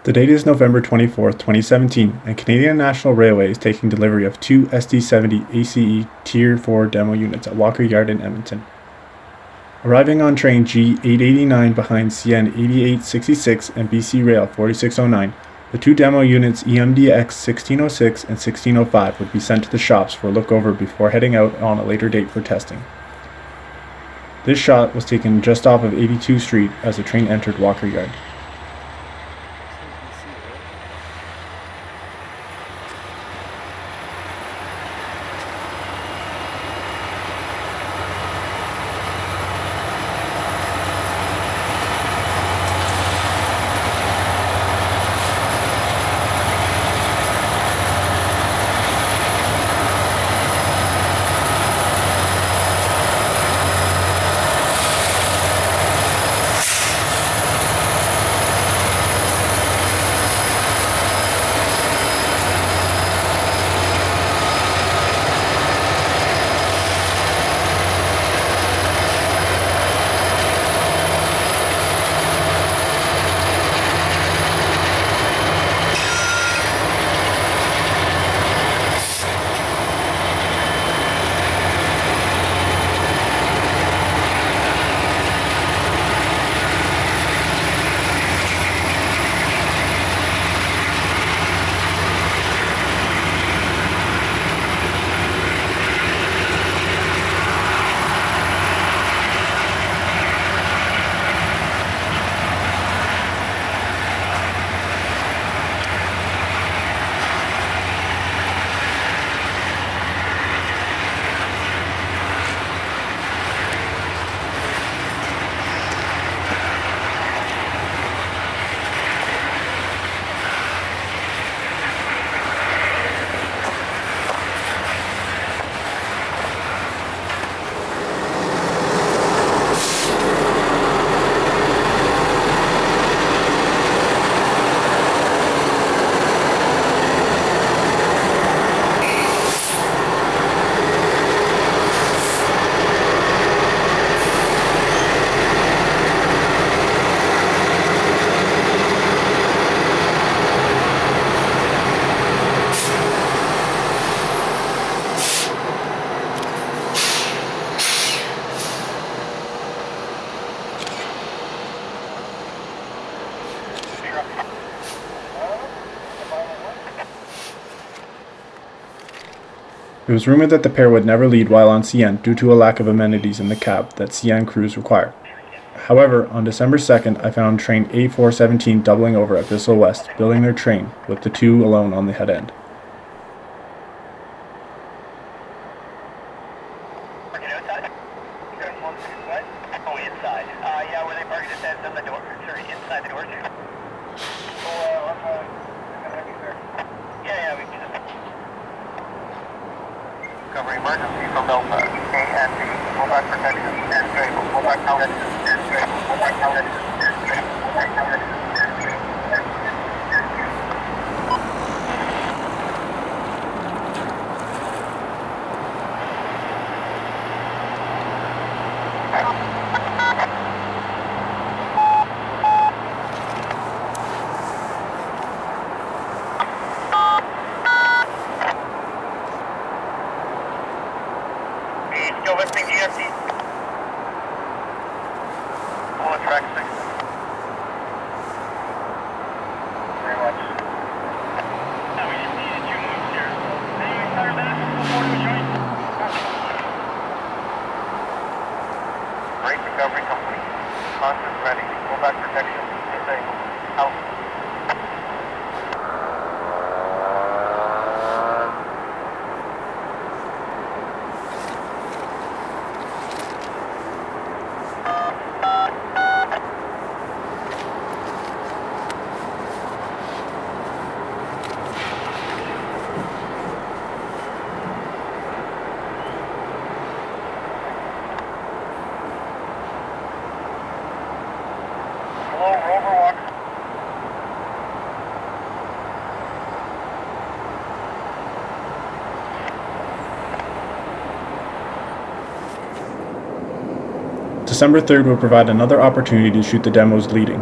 The date is November 24, 2017, and Canadian National Railway is taking delivery of two SD70Ace Tier 4 demo units at Walker Yard in Edmonton. Arriving on train G889 behind CN 8866 and BC Rail 4609, the two demo units EMDX 1606 and 1605 would be sent to the shops for a look over before heading out on a later date for testing. This shot was taken just off of 82 Street as the train entered Walker Yard. It was rumored that the pair would never leave while on CN due to a lack of amenities in the cab that CN crews require. However, on December 2nd, I found train A417 doubling over at Bissell West, building their train, with the two alone on the head end. Covering emergency from Delta, A and B, pull back protection, and straight, pull back protection, and straight, pull back protection, and straight, pull back protection, and straight, Still listening to GFC. Pull a track 6. Very much. We just needed 2 moves here. Anyway, fire back before we join. Brake recovery complete. Conscious ready. Pull back protection. Disabled. Out. December 3rd will provide another opportunity to shoot the demos leading.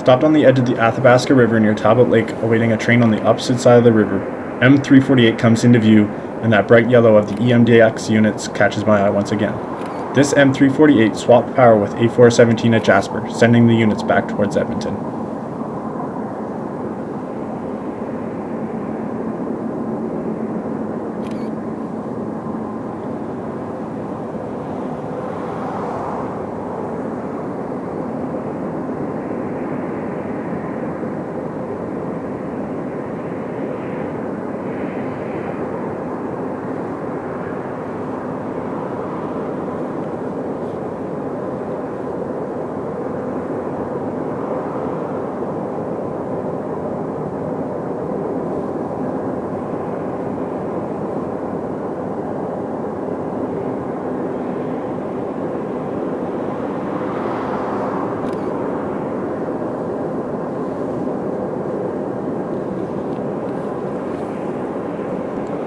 Stopped on the edge of the Athabasca River near Talbot Lake, awaiting a train on the opposite side of the river. M348 comes into view, and that bright yellow of the EMDX units catches my eye once again. This M348 swapped power with A417 at Jasper, sending the units back towards Edmonton.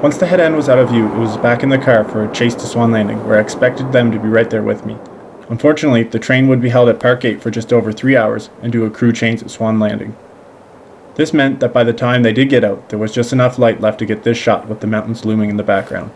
Once the head end was out of view, it was back in the car for a chase to Swan Landing, where I expected them to be right there with me. Unfortunately, the train would be held at Park Gate for just over 3 hours and do a crew change at Swan Landing. This meant that by the time they did get out, there was just enough light left to get this shot with the mountains looming in the background.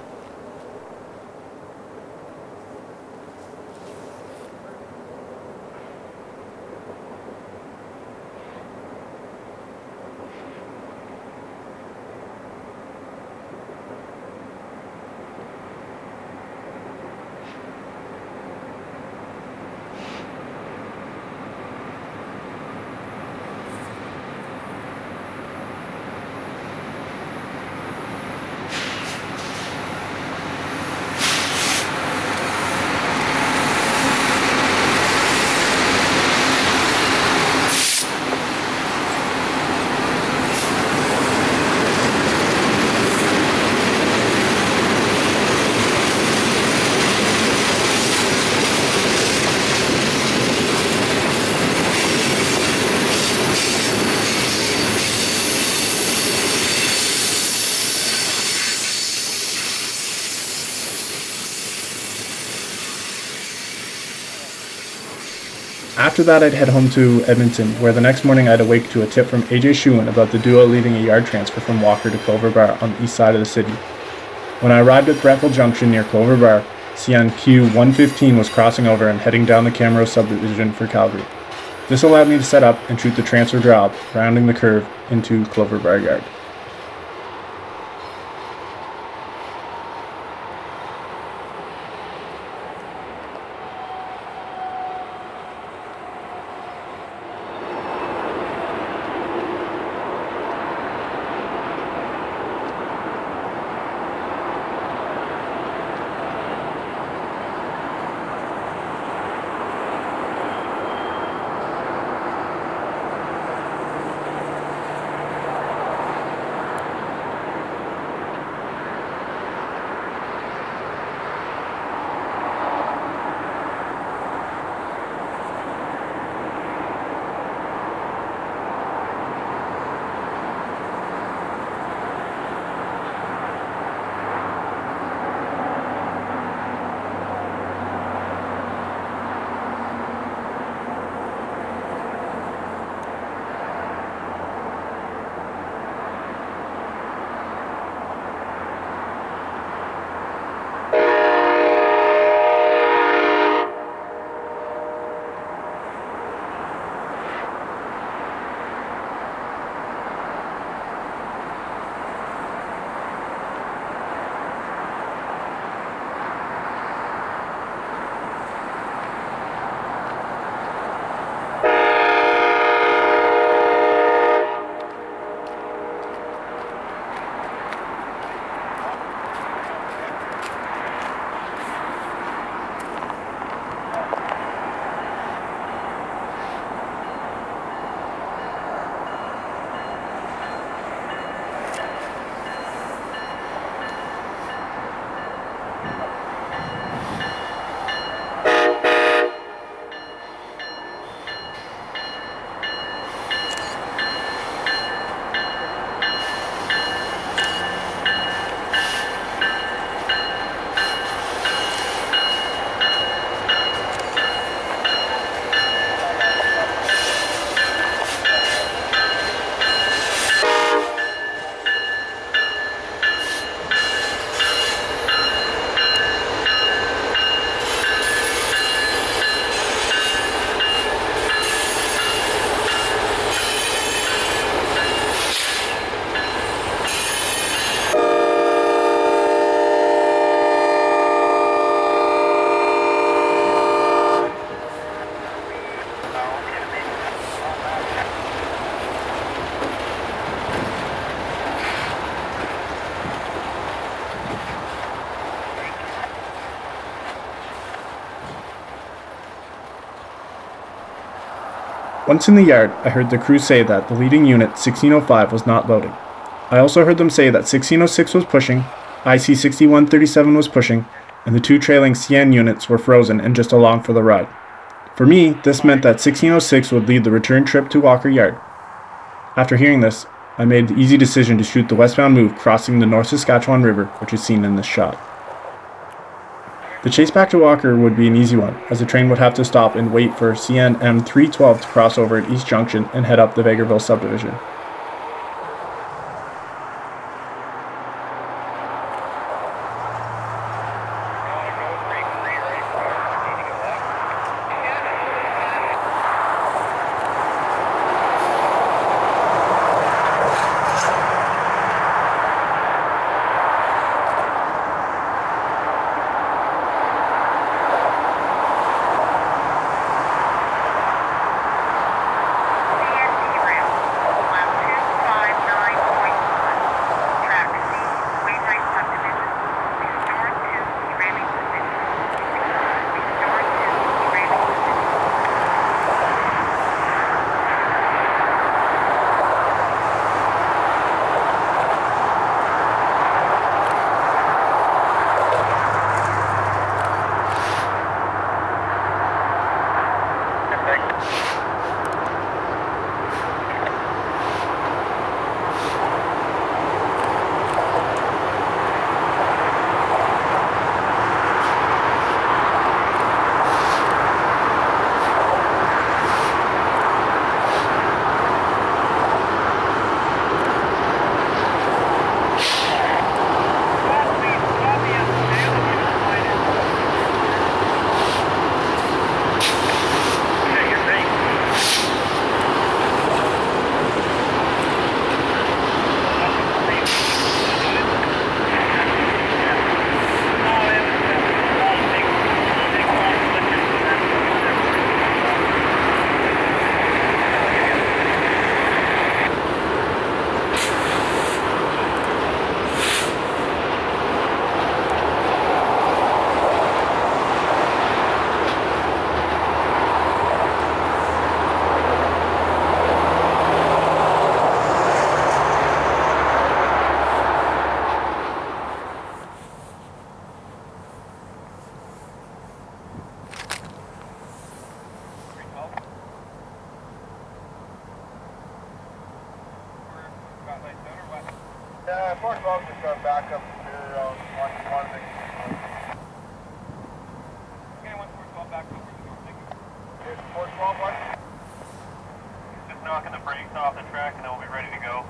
After that, I'd head home to Edmonton, where the next morning I'd awake to a tip from AJ Schuin about the duo leading a yard transfer from Walker to Clover Bar on the east side of the city. When I arrived at Brentford Junction near Clover Bar, CNQ 115 was crossing over and heading down the Camrose subdivision for Calgary. This allowed me to set up and shoot the transfer job, rounding the curve into Clover Bar Yard. Once in the yard, I heard the crew say that the leading unit, 1605, was not loading. I also heard them say that 1606 was pushing, IC 6137 was pushing, and the two trailing CN units were frozen and just along for the ride. For me, this meant that 1606 would lead the return trip to Walker Yard. After hearing this, I made the easy decision to shoot the westbound move crossing the North Saskatchewan River, which is seen in this shot. The chase back to Walker would be an easy one, as the train would have to stop and wait for CN M312 to cross over at East Junction and head up the Vegreville subdivision. Yeah, 412 just got back up here on one thing. Okay, 412 back over the door. Thank you. 412 what? Just knocking the brakes off the track and then we'll be ready to go.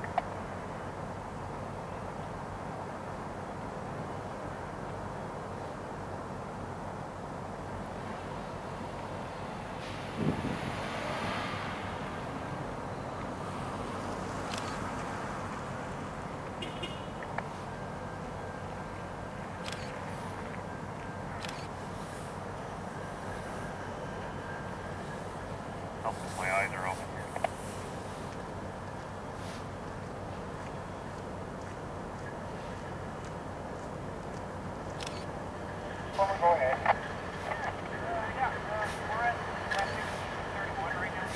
My eyes are open here. Go ahead. We're at 31 right now.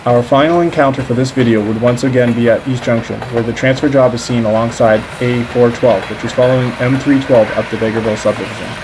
Our final encounter for this video would once again be at East Junction, where the transfer job is seen alongside A412, which is following M312 up the Bakerville subdivision.